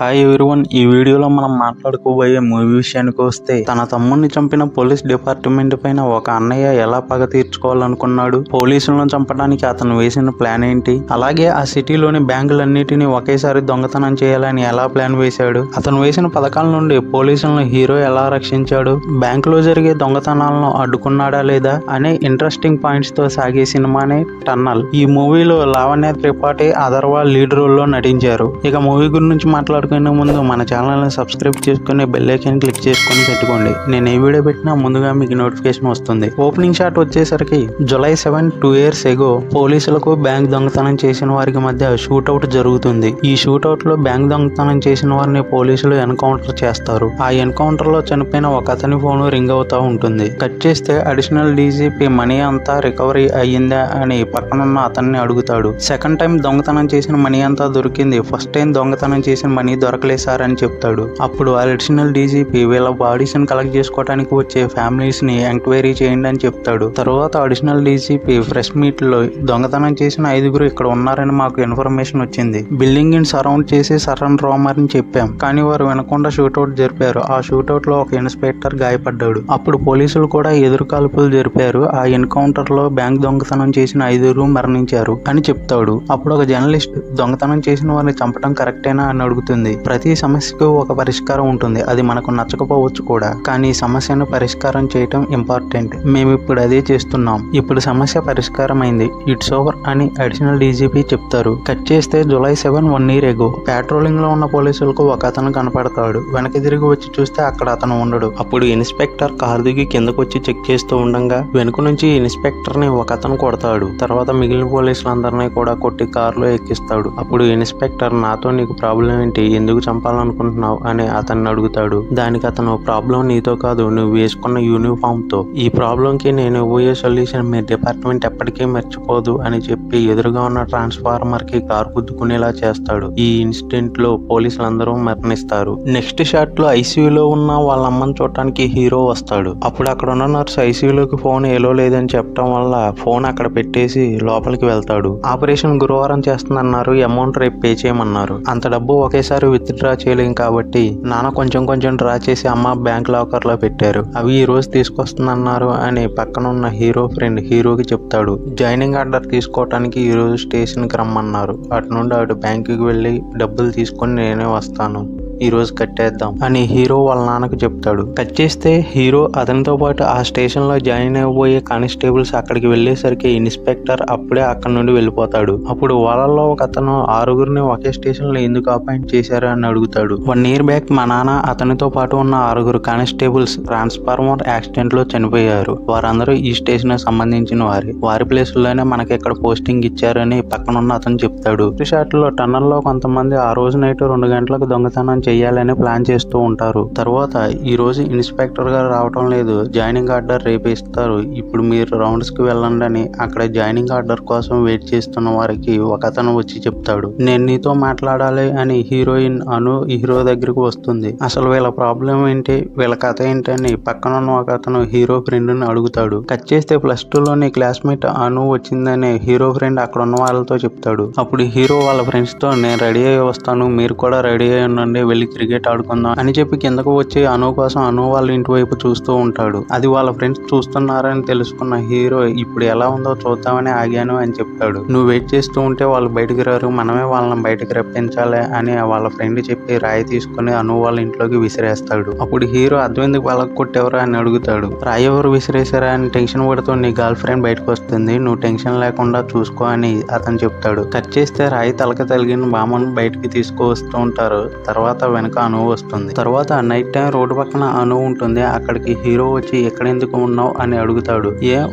Hi everyone, ఈ వీడియోలో మనం మాట్లాడుకోబోయే మూవీ విషయానికి వస్తే, తన తమ్ముడిని చంపిన పోలీస్ డిపార్ట్మెంట్ పైన ఒక అన్నయ్య ఎలా పగ తీర్చుకోవాలనుకున్నాడు, పోలీసులను చంపడానికి అతను వేసిన ప్లాన్ ఏంటి, అలాగే ఆ సిటీలోని బ్యాంకులన్నిటిని ఒకేసారి దొంగతనం చేయాలని ఎలా ప్లాన్ వేశాడు, అతను వేసిన పథకాల నుండి పోలీసులను హీరో ఎలా రక్షించాడు, బ్యాంకులో జరిగే దొంగతనాలను అడ్డుకున్నాడా లేదా అనే ఇంట్రెస్టింగ్ పాయింట్స్ తో సాగే సినిమానే టన్నల్. ఈ మూవీలో లావణ్య త్రిపాఠి, అథర్వ లీడ్ రోల్ లో నటించారు. ఇక మూవీ గురించి మాట్లాడుకునే ముందు మన ఛానల్ ని సబ్స్క్రైబ్ చేసుకుని బెల్ ఐకాన్ క్లిక్ చేసుకుని పెట్టుకోండి. నేను ఏ వీడియో పెట్టినా ముందుగా మీకు నోటిఫికేషన్ వస్తుంది. ఓపెనింగ్ షాట్ వచ్చేసరికి జూలై 7, 2 years ago పోలీసులకు బ్యాంక్ దొంగతనం చేసిన వారికి మధ్య షూట్అవుట్ జరుగుతుంది. ఈ షూట్అవుట్ లో బ్యాంక్ దొంగతనం చేసిన వారిని పోలీసులు ఎన్కౌంటర్ చేస్తారు. ఆ ఎన్కౌంటర్ లో చనిపోయిన ఒక అతని ఫోన్ రింగ్ అవుతా ఉంటుంది. కట్ చేస్తే అడిషనల్ డీజీపీ మనీ అంతా రికవరీ అయ్యిందా అని పక్కనున్న అతన్ని అడుగుతాడు. సెకండ్ టైం దొంగతనం చేసిన మనీ అంతా దొరికింది, ఫస్ట్ టైం దొంగతనం చేసిన మనీ దొరకలేదు సార్ అని చెప్తాడు. అప్పుడు అడిషనల్ డీజీపీ వీళ్ళ బాడీస్ ని కలెక్ట్ చేసుకోవడానికి వచ్చే ఫ్యామిలీస్ ని ఎంక్వైరీ చేయండి అని చెప్తాడు. తర్వాత అడిషనల్ డీజీపీ ప్రెస్ మీట్ లో దొంగతనం చేసిన 5 ఇక్కడ ఉన్నారని మాకు ఇన్ఫర్మేషన్ వచ్చింది. బిల్డింగ్ ని సరౌండ్ చేసి సరన్ రోమర్ అని చెప్పాం, కానీ వారు వినకుండా షూట్అవుట్ జరిపారు. ఆ షూట్అవుట్ లో ఒక ఇన్స్పెక్టర్ గాయపడ్డాడు. అప్పుడు పోలీసులు కూడా ఎదురు కాల్పులు జరిపారు. ఆ ఎన్కౌంటర్ లో బ్యాంక్ దొంగతనం చేసిన 5 మరణించారు అని చెప్తాడు. అప్పుడు ఒక జర్నలిస్ట్ దొంగతనం చేసిన వారిని చంపడం కరెక్టేనా అని అడుగుతుంది. ప్రతి సమస్యకు ఒక పరిష్కారం ఉంటుంది, అది మనకు నచ్చకపోవచ్చు కూడా, కానీ సమస్యను పరిష్కారం చేయటం ఇంపార్టెంట్. మేము ఇప్పుడు అదే చేస్తున్నాం. ఇప్పుడు సమస్య పరిష్కారం అయింది, ఇట్స్ ఓవర్ అని అడిషనల్ డీజీపీ చెప్తారు. కట్ చేస్తే జూలై 7, 1 year ago పెట్రోలింగ్ లో ఉన్న పోలీసులకు ఒక అతను కనపడతాడు. వెనక్కి తిరిగి వచ్చి చూస్తే అక్కడ అతను ఉండడు. అప్పుడు ఇన్స్పెక్టర్ కారు దిగి కిందకు వచ్చి చెక్ చేస్తూ ఉండగా వెనుక నుంచి ఇన్స్పెక్టర్ ని ఒక అతను కొడతాడు. తర్వాత మిగిలిన పోలీసులందరినీ కూడా కొట్టి కారులో ఎక్కిస్తాడు. అప్పుడు ఇన్స్పెక్టర్, నాతో నీకు ప్రాబ్లం ఏంటి, ఎందుకు చంపాలనుకుంటున్నావు అని అతన్ని అడుగుతాడు. దానికి అతను, ప్రాబ్లం నీతో కాదు, నువ్వు వేసుకున్న యూనిఫామ్ తో. ఈ ప్రాబ్లం కి నేను ఇవ్వబోయే సొల్యూషన్ మీ డిపార్ట్మెంట్ ఎప్పటికీ మర్చిపోదు అని చెప్పి ఎదురుగా ఉన్న ట్రాన్స్ఫార్మర్ కి కారు గుద్దుకునేలా చేస్తాడు. ఈ ఇన్సిడెంట్ లో పోలీసులందరూ మరణిస్తారు. నెక్స్ట్ షాట్ లో ఐసీయూలో ఉన్న వాళ్ళ అమ్మని చూడటానికి హీరో వస్తాడు. అప్పుడు అక్కడ ఉన్న నర్స్ ఐసీయూలోకి ఫోన్ ఎలో లేదని చెప్పడం వల్ల ఫోన్ అక్కడ పెట్టేసి లోపలికి వెళ్తాడు. ఆపరేషన్ గురువారం చేస్తుందన్నారు, అమౌంట్ రేపు పే చేయమన్నారు. అంత డబ్బు ఒకేసారి విత్ డ్రా చేయలేం కాబట్టి నాన్న కొంచెం కొంచెం డ్రా చేసి అమ్మ బ్యాంక్ లాకర్ లో పెట్టారు, అవి ఈ రోజు తీసుకొస్తుందన్నారు అని పక్కన ఉన్న హీరో ఫ్రెండ్ హీరోకి చెప్తాడు. జాయినింగ్ ఆర్డర్ తీసుకోవటానికి ఈ రోజు స్టేషన్ కి రమ్మన్నారు, అటు నుండి అటు బ్యాంకుకి వెళ్ళి డబ్బులు తీసుకొని నేనే వస్తాను, ఈ రోజు కట్టేద్దాం అని హీరో వాళ్ళ నాన్నకు చెప్తాడు. కట్ చేస్తే హీరో అతనితో పాటు ఆ స్టేషన్ లో జాయిన్ అయిపోయే కానిస్టేబుల్స్ అక్కడికి వెళ్లేసరికి ఇన్స్పెక్టర్ అప్పుడే అక్కడ నుండి వెళ్ళిపోతాడు. అప్పుడు వాళ్ళలో ఒక అతను 6 ఒకే స్టేషన్ లో ఎందుకు అపాయింట్ చేశారు అని అడుగుతాడు. 1 year బ్యాక్ మా నాన్న అతనితో పాటు ఉన్న 6 కానిస్టేబుల్స్ ట్రాన్స్ఫార్మర్ యాక్సిడెంట్ లో చనిపోయారు. వారందరూ ఈ స్టేషన్ సంబంధించిన వారి ప్లేస్ లోనే మనకి ఇక్కడ పోస్టింగ్ ఇచ్చారని పక్కనున్న అతను చెప్తాడు. షాట్ లో టన్నల్ లో కొంతమంది ఆ రోజు నైట్ 2 గంటలకు దొంగతనం చెయ్యాలని ప్లాన్ చేస్తూ ఉంటారు. తర్వాత ఈ రోజు ఇన్స్పెక్టర్ గారు రావటం లేదు, జాయినింగ్ ఆర్డర్ రేపు ఇస్తారు, ఇప్పుడు మీరు రౌండ్స్ కి వెళ్ళండి అని అక్కడ జాయినింగ్ ఆర్డర్ కోసం వెయిట్ చేస్తున్న వారికి ఒక అతను వచ్చి చెప్తాడు. నేను నీతో మాట్లాడాలి అని హీరోయిన్ అను హీరో దగ్గరకు వస్తుంది. అసలు వీళ్ళ ప్రాబ్లం ఏంటి, వీళ్ళ కథ ఏంటి అని పక్కనున్న ఒక అతను హీరో ఫ్రెండ్ ని అడుగుతాడు. కట్ చేస్తే +2 లోని క్లాస్మేట్ అను వచ్చిందని హీరో ఫ్రెండ్ అక్కడ ఉన్న వాళ్ళతో చెప్తాడు. అప్పుడు హీరో వాళ్ళ ఫ్రెండ్స్ తో, నేను రెడీ అయ్యి వస్తాను, మీరు కూడా రెడీ అయ్యి ఉండండి, వెళ్ళి క్రికెట్ ఆడుకుందాం అని చెప్పి కిందకు వచ్చి అను కోసం అను వాళ్ళ ఇంటి వైపు చూస్తూ ఉంటాడు. అది వాళ్ళ ఫ్రెండ్స్ చూస్తున్నారని తెలుసుకున్న హీరో, ఇప్పుడు ఎలా ఉందో చూద్దామని ఆగాను అని చెప్తాడు. నువ్వు వెయిట్ చేస్తూ ఉంటే వాళ్ళు బయటకు రారు, మనమే వాళ్ళని బయటకు రప్పించాలి అని వాళ్ళ ఫ్రెండ్ చెప్పి రాయి తీసుకుని అను వాళ్ళ ఇంట్లోకి విసిరేస్తాడు. అప్పుడు హీరో, అర్థమైంది వాళ్ళకి కొట్టెవరా అని అడుగుతాడు. రాయి ఎవరు విసిరేసారా అని టెన్షన్ పడుతూ, నీ గర్ల్ ఫ్రెండ్ బయటకు వస్తుంది, నువ్వు టెన్షన్ లేకుండా చూసుకో అని అతను చెప్తాడు. కట్ చేస్తే రాయి తలక తగిలిన బామ్మను బయటికి తీసుకువస్తూ ఉంటారు. తర్వాత వెనక అను వస్తుంది. తర్వాత నైట్ టైం రోడ్డు పక్కన అను ఉంటుంది. అక్కడికి హీరో వచ్చి ఎక్కడెందుకు ఉన్నావు అని అడుగుతాడు.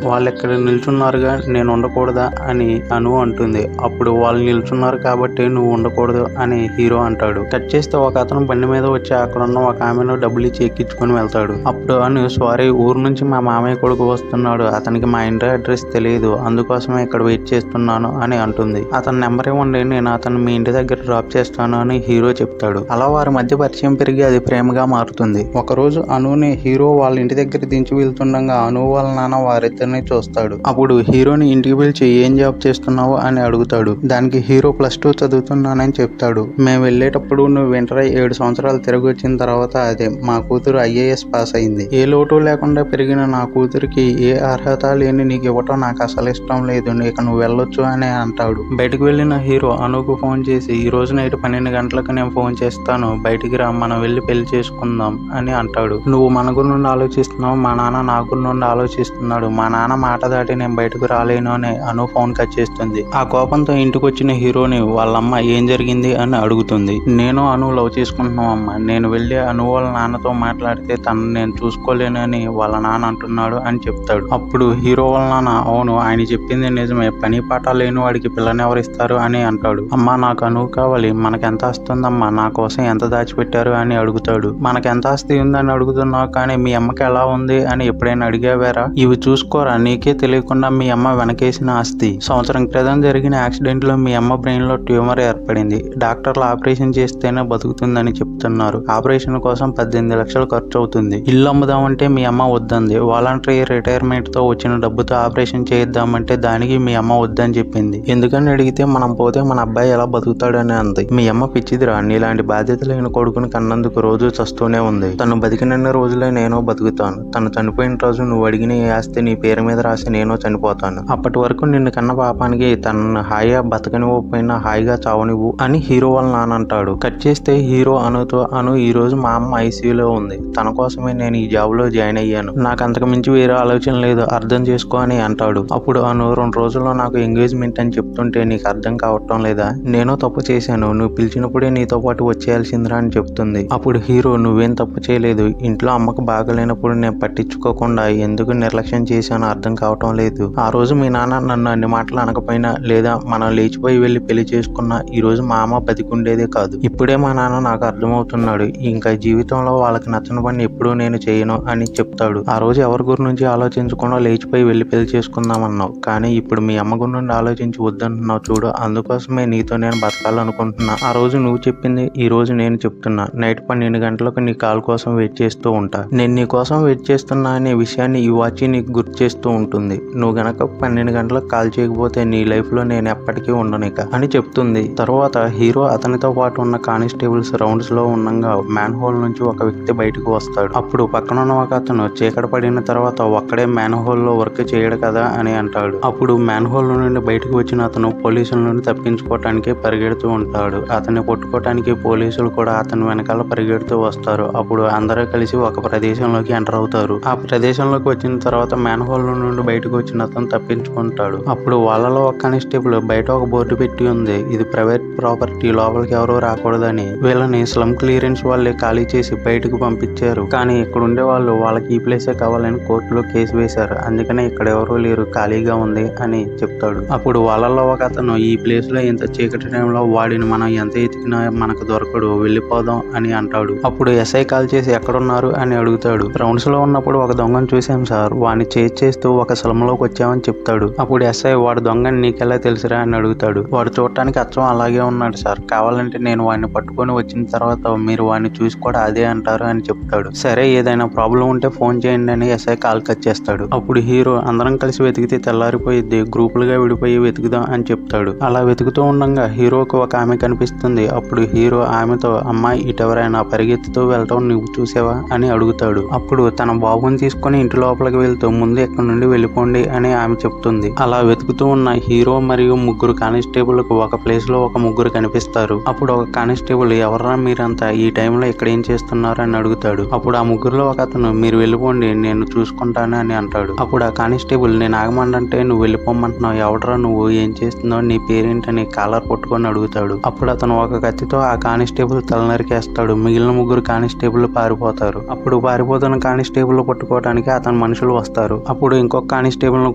వాళ్ళు ఎక్కడ నిల్చున్నారుగా, నేను ఉండకూడదా అని అను అంటుంది. అప్పుడు వాళ్ళు నిల్చున్నారు కాబట్టి నువ్వు ఉండకూడదు అని హీరో అంటాడు. కట్ చేస్తే ఒక అతను బండి మీద వచ్చి అక్కడ ఉన్న ఒక ఆమెను డబ్బులు ఇచ్చి ఎక్కించుకుని వెళ్తాడు. అప్పుడు అను, సారీ, ఊరు నుంచి మా మామయ్య కొడుకు వస్తున్నాడు, అతనికి మా ఇంటి అడ్రస్ తెలియదు, అందుకోసమే ఇక్కడ వెయిట్ చేస్తున్నాను అని అంటుంది. అతని నెంబర్ ఇవ్వండి, నేను అతను మీ ఇంటి దగ్గర డ్రాప్ చేస్తాను అని హీరో చెప్తాడు. అలా వారి మధ్య పరిచయం పెరిగి అది ప్రేమగా మారుతుంది. ఒకరోజు అనుని హీరో వాళ్ళ ఇంటి దగ్గర దించి వెళ్తుండగా అను వాళ్ళ నాన్న వారిద్దరిని చూస్తాడు. అప్పుడు హీరోని ఇంటికి పిలిచి ఏం జాబ్ చేస్తున్నావు అని అడుగుతాడు. దానికి హీరో +2 చదువుతున్నానని చెప్తాడు. మేము వెళ్ళేటప్పుడు నువ్వు ఇంటర్ 7 సంవత్సరాలు తిరిగి వచ్చిన తర్వాత అదే మా కూతురు IAS పాస్ అయింది. ఏ లోటు లేకుండా పెరిగిన నా కూతురికి ఏ అర్హత లేని నీకు ఇవ్వటం నాకు అసలు ఇష్టం లేదు, ఇక నువ్వు వెళ్ళొచ్చు అని అంటాడు. బయటకు వెళ్ళిన హీరో అనుకు ఫోన్ చేసి ఈ రోజు నైట్ 12 గంటలకు నేను ఫోన్ చేస్తాను, బయటికి రా, మనం వెళ్ళి పెళ్లి చేసుకుందాం అని అంటాడు. నువ్వు మన గురి నుండి ఆలోచిస్తున్నావు, మా నాన్న నా గురి నుండి ఆలోచిస్తున్నాడు, మా నాన్న మాట దాటి నేను బయటకు రాలేను అని అను ఫోన్ కట్ చేస్తుంది. ఆ కోపంతో ఇంటికి వచ్చిన హీరోని వాళ్ళమ్మ ఏం జరిగింది అని అడుగుతుంది. నేను అను లవ్ చేసుకుంటున్నాం అమ్మ, నేను వెళ్ళి అను వాళ్ళ నాన్నతో మాట్లాడితే తను నేను చూసుకోలేనని వాళ్ళ నాన్న అంటున్నాడు అని చెప్తాడు. అప్పుడు హీరో వాళ్ళ నాన్న అవును ఆయన చెప్పింది నిజమే, పని పాట లేని వాడికి పిల్లని ఎవరిస్తారు అని అంటాడు. అమ్మ నాకు అను కావాలి, మనకెంత వస్తుందమ్మా, నా కోసం ఎంత దాచిపెట్టారు అని అడుగుతాడు. మనకెంత ఆస్తి ఉందని అడుగుతున్నావు కానీ మీ అమ్మకి ఎలా ఉంది అని ఎప్పుడైనా అడిగావేరా? ఇవి చూసుకోరా, నీకే తెలియకుండా మీ అమ్మ వెనకేసిన ఆస్తి. సంవత్సరం క్రితం జరిగిన యాక్సిడెంట్ లో మీ అమ్మ బ్రెయిన్ లో ట్యూమర్ ఏర్పడింది, డాక్టర్లు ఆపరేషన్ చేస్తేనే బతుకుతుందని చెప్తున్నారు. ఆపరేషన్ కోసం 18 లక్షలు ఖర్చు అవుతుంది. ఇల్లు అమ్ముదామంటే మీ అమ్మ వద్దంది. వాలంటరీ రిటైర్మెంట్ తో వచ్చిన డబ్బుతో ఆపరేషన్ చేయిద్దామంటే దానికి మీ అమ్మ వద్దని చెప్పింది. ఎందుకని అడిగితే మనం పోతే మన అబ్బాయి ఎలా బతుకుతాడని అంది. మీ అమ్మ పిచ్చిదిరా, నీలాంటి బాధ్యత లేని కొడుకుని కన్నందుకు రోజు చస్తూనే ఉంది. తను బతికినన్ని రోజులే నేను బతుకుతాను, తను చనిపోయిన రోజు నువ్వు అడిగిన ఈ ఆస్తి నీ పేరు మీద రాసి నేను చనిపోతాను. అప్పటి వరకు నిన్ను కన్న పాపానికి తనను హాయిగా బతకనివ్వకపోయినా హాయిగా చావనివ్వు అని హీరో వాళ్ళ నాన్న అంటాడు. కట్ చేస్తే హీరో అనుతో అను ఈ రోజు మా అమ్మ ICUలో ఉంది, తన కోసమే నేను ఈ జాబ్ లో జాయిన్ అయ్యాను, నాకు అంతకు మించి వేరే ఆలోచన లేదు, అర్థం చేసుకో అని అంటాడు. అప్పుడు అను 2 రోజుల్లో నాకు ఎంగేజ్మెంట్ అని చెప్తుంటే నీకు అర్థం కావటం లేదా, నేను తప్పు చేశాను, నువ్వు పిలిచినప్పుడే నీతో పాటు వచ్చేయాల్సిందిరా అని చెప్తుంది. అప్పుడు హీరో నువ్వేం తప్పు చేయలేదు, ఇంట్లో అమ్మకు బాగలేనప్పుడు నేను పట్టించుకోకుండా ఎందుకు నిర్లక్ష్యం చేశానో అర్థం కావటం లేదు. ఆ రోజు మీ నాన్న నన్ను అన్ని మాటలు అనకపోయినా లేదా మనం లేచిపోయి వెళ్ళి పెళ్లి చేసుకున్నా ఈ రోజు మా అమ్మ బతికుండేదే కాదు. ఇప్పుడే మా నాన్న నాకు అర్థమవుతున్నాడు, ఇంకా జీవితంలో వాళ్ళకి నచ్చని పని ఎప్పుడూ నేను చేయను అని చెప్తాడు. ఆ రోజు ఎవరి గురి నుంచి ఆలోచించకుండా లేచిపోయి వెళ్ళి పెళ్లి చేసుకుందామన్నావు, కానీ ఇప్పుడు మీ అమ్మ గురి నుండి ఆలోచించి వద్దంటున్నావు చూడు, అందుకోసమే నీతో నేను బతకాలనుకుంటున్నా. ఆ రోజు నువ్వు చెప్పింది ఈ రోజు నేను చెప్తున్నా, నైట్ 12 గంటలకు నీ కాల్ కోసం వెయిట్ చేస్తూ ఉంటా, నేను నీ కోసం వెయిట్ చేస్తున్నా అనే విషయాన్ని ఈ వాచ్ నీకు గుర్తు చేస్తూ ఉంటుంది. నువ్వు గనక 12 గంటలకు కాల్ చేయకపోతే నీ లైఫ్ లో నేను ఎప్పటికీ ఉండనిక అని చెప్తుంది. తర్వాత హీరో అతనితో పాటు ఉన్న కానిస్టేబుల్స్ రౌండ్స్ లో ఉండగా మ్యాన్ హోల్ నుంచి ఒక వ్యక్తి బయటకు వస్తాడు. అప్పుడు పక్కనున్న ఒక అతను చీకటి పడిన తర్వాత ఒక్కడే మ్యాన్ హోల్ లో వర్క్ చేయడు కదా అని అంటాడు. అప్పుడు మ్యాన్ హోల్ నుండి బయటకు వచ్చిన అతను పోలీసుల నుండి తప్పించుకోవటానికి పరిగెడుతూ ఉంటాడు. అతన్ని పట్టుకోవటానికి పోలీసులు కూడా అతని వెనకాల పరిగెడుతూ వస్తారు. అప్పుడు అందరూ కలిసి ఒక ప్రదేశంలోకి ఎంటర్ అవుతారు. ఆ ప్రదేశంలోకి వచ్చిన తర్వాత మ్యాన్ హోల్ నుండి బయటకు వచ్చిన అతను తప్పించుకుంటాడు. అప్పుడు వాళ్ళలో ఒక కానిస్టేబుల్ బయట ఒక బోర్డు పెట్టి ఉంది, ఇది ప్రైవేట్ ప్రాపర్టీ, లోపలికి ఎవరూ రాకూడదని. వీళ్ళని స్లమ్ క్లియరెన్స్ వాళ్ళే ఖాళీ చేసి బయటకు పంపించారు, కానీ ఇక్కడ ఉండే వాళ్ళు వాళ్ళకి ఈ ప్లేసే కావాలని కోర్టులో కేసు వేశారు, అందుకనే ఇక్కడ ఎవరూ లేరు, ఖాళీగా ఉంది అని చెప్తాడు. అప్పుడు వాళ్ళలో ఒక అతను ఈ ప్లేస్ లో ఇంత చీకటి టైంలో వాడిని మనం ఎంత ఎతికినా మనకు దొరకడు, వెళ్ళిపోదాం అని అంటాడు. అప్పుడు SI కాల్ చేసి ఎక్కడున్నారు అని అడుగుతాడు. రౌండ్స్ లో ఉన్నప్పుడు ఒక దొంగను చూసాం సార్, వాడిని చేస్తూ ఒక స్లమ్లోకి వచ్చామని చెప్తాడు. అప్పుడు SI వాడు దొంగని నీకెలా తెలుసురా అని అడుగుతాడు. వాడు చూడటానికి అచ్చం అలాగే ఉన్నాడు సార్, కావాలంటే నేను వాడిని పట్టుకొని వచ్చిన తర్వాత మీరు వాడిని చూసి కూడా అదే అంటారు అని చెప్తాడు. సరే ఏదైనా ప్రాబ్లం ఉంటే ఫోన్ చేయండి అని SI కాల్ కట్ చేస్తాడు. అప్పుడు హీరో అందరం కలిసి వెతికితే తెల్లారిపోయిద్ది, గ్రూపులుగా విడిపోయి వెతుకుదాం అని చెప్తాడు. అలా వెతుకుతూ ఉండగా హీరోకి ఒక ఆమె కనిపిస్తుంది. అప్పుడు హీరో ఆమెతో అమ్మాయి ఇటెవరైనా పరిగెత్తుతూ వెళ్ళటం నువ్వు చూసావా అని అడుగుతాడు. అప్పుడు తన బాబుని తీసుకొని ఇంటి లోపలికి వెళ్తూ ముందు ఎక్కడి నుండి వెళ్ళిపోండి అని ఆమె చెప్తుంది. అలా వెతుకుతూ ఉన్న హీరో మరియు ముగ్గురు కానిస్టేబుల్ కు ఒక ప్లేస్ లో ఒక ముగ్గురు కనిపిస్తారు. అప్పుడు ఒక కానిస్టేబుల్ ఎవర్రా మీరంతా ఈ టైంలో ఇక్కడ ఏం చేస్తున్నారు అని అడుగుతాడు. అప్పుడు ఆ ముగ్గురులో ఒక అతను మీరు వెళ్ళిపోండి నేను చూసుకుంటాను అని అంటాడు. అప్పుడు ఆ కానిస్టేబుల్ నేను ఆగమంటే నువ్వు వెళ్ళిపోమంటున్నావు, ఎవడరా నువ్వు, ఏం చేస్తున్నావు, నీ పేరేంటని కాలర్ పట్టుకొని అడుగుతాడు. అప్పుడు అతను ఒక కత్తితో ఆ కానిస్టేబుల్ తల నరికేస్తాడు. మిగిలిన ముగ్గురు కానిస్టేబుల్ పారిపోతారు. అప్పుడు పారిపోతున్న కానిస్టేబుల్ పట్టుకోవడానికి అతని మనుషులు వస్తారు. అప్పుడు ఇంకొక కానిస్టేబుల్ ను